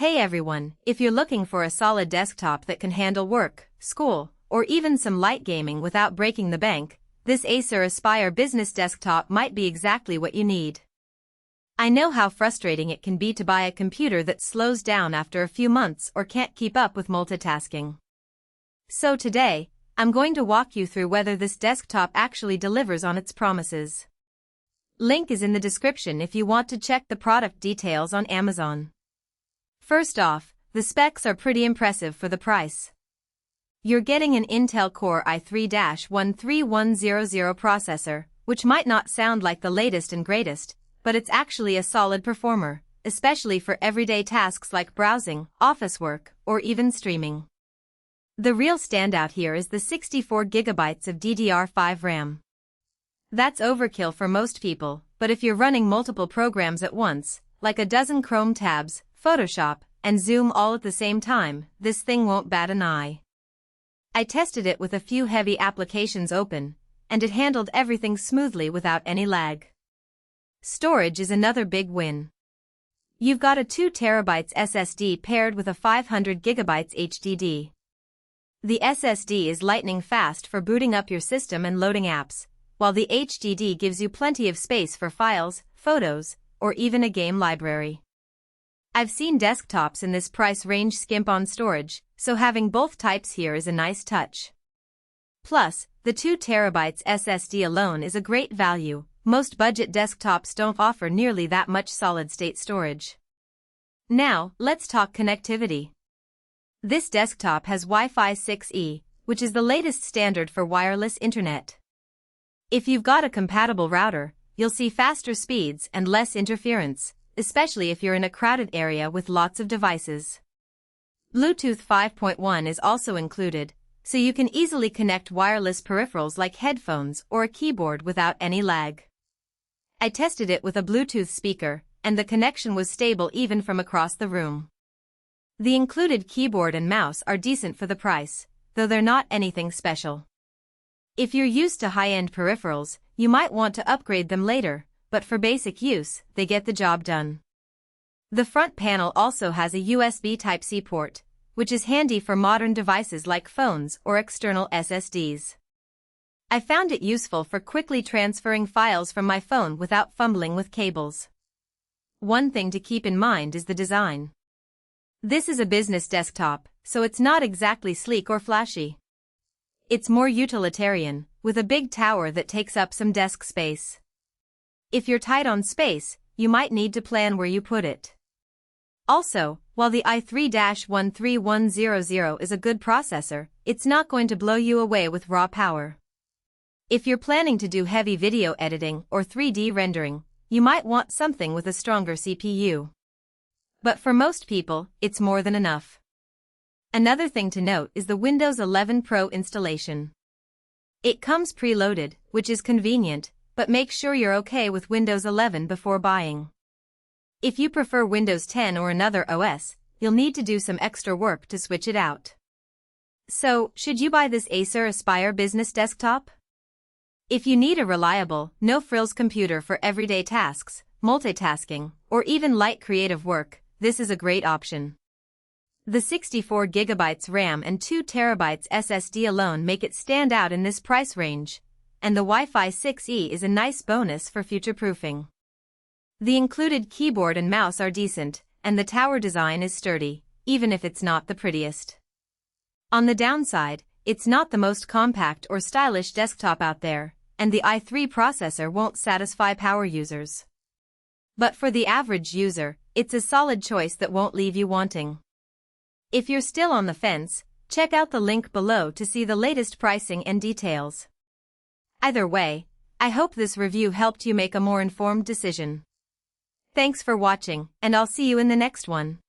Hey everyone, if you're looking for a solid desktop that can handle work, school, or even some light gaming without breaking the bank, this Acer Aspire Business Desktop might be exactly what you need. I know how frustrating it can be to buy a computer that slows down after a few months or can't keep up with multitasking. So today, I'm going to walk you through whether this desktop actually delivers on its promises. Link is in the description if you want to check the product details on Amazon. First off, the specs are pretty impressive for the price. You're getting an Intel Core i3-13100 processor, which might not sound like the latest and greatest, but it's actually a solid performer, especially for everyday tasks like browsing, office work, or even streaming. The real standout here is the 64 GB of DDR5 RAM. That's overkill for most people, but if you're running multiple programs at once, like a dozen Chrome tabs, Photoshop, and Zoom all at the same time, this thing won't bat an eye. I tested it with a few heavy applications open, and it handled everything smoothly without any lag. Storage is another big win. You've got a 2 TB SSD paired with a 500 GB HDD. The SSD is lightning fast for booting up your system and loading apps, while the HDD gives you plenty of space for files, photos, or even a game library. I've seen desktops in this price range skimp on storage, so having both types here is a nice touch. Plus, the 2 TB SSD alone is a great value. Most budget desktops don't offer nearly that much solid-state storage. Now, let's talk connectivity. This desktop has Wi-Fi 6E, which is the latest standard for wireless internet. If you've got a compatible router, you'll see faster speeds and less interference, especially if you're in a crowded area with lots of devices. Bluetooth 5.1 is also included, so you can easily connect wireless peripherals like headphones or a keyboard without any lag. I tested it with a Bluetooth speaker, and the connection was stable even from across the room. The included keyboard and mouse are decent for the price, though they're not anything special. If you're used to high-end peripherals, you might want to upgrade them later, but for basic use, they get the job done. The front panel also has a USB Type-C port, which is handy for modern devices like phones or external SSDs. I found it useful for quickly transferring files from my phone without fumbling with cables. One thing to keep in mind is the design. This is a business desktop, so it's not exactly sleek or flashy. It's more utilitarian, with a big tower that takes up some desk space. If you're tight on space, you might need to plan where you put it. Also, while the i3-13100 is a good processor, it's not going to blow you away with raw power. If you're planning to do heavy video editing or 3D rendering, you might want something with a stronger CPU. But for most people, it's more than enough. Another thing to note is the Windows 11 Pro installation. It comes preloaded, which is convenient, but make sure you're okay with Windows 11 before buying. If you prefer Windows 10 or another OS, you'll need to do some extra work to switch it out. So, should you buy this Acer Aspire Business Desktop? If you need a reliable, no-frills computer for everyday tasks, multitasking, or even light creative work, this is a great option. The 64 GB RAM and 2 TB SSD alone make it stand out in this price range, and the Wi-Fi 6E is a nice bonus for future-proofing. The included keyboard and mouse are decent, and the tower design is sturdy, even if it's not the prettiest. On the downside, it's not the most compact or stylish desktop out there, and the i3 processor won't satisfy power users. But for the average user, it's a solid choice that won't leave you wanting. If you're still on the fence, check out the link below to see the latest pricing and details. Either way, I hope this review helped you make a more informed decision. Thanks for watching, and I'll see you in the next one.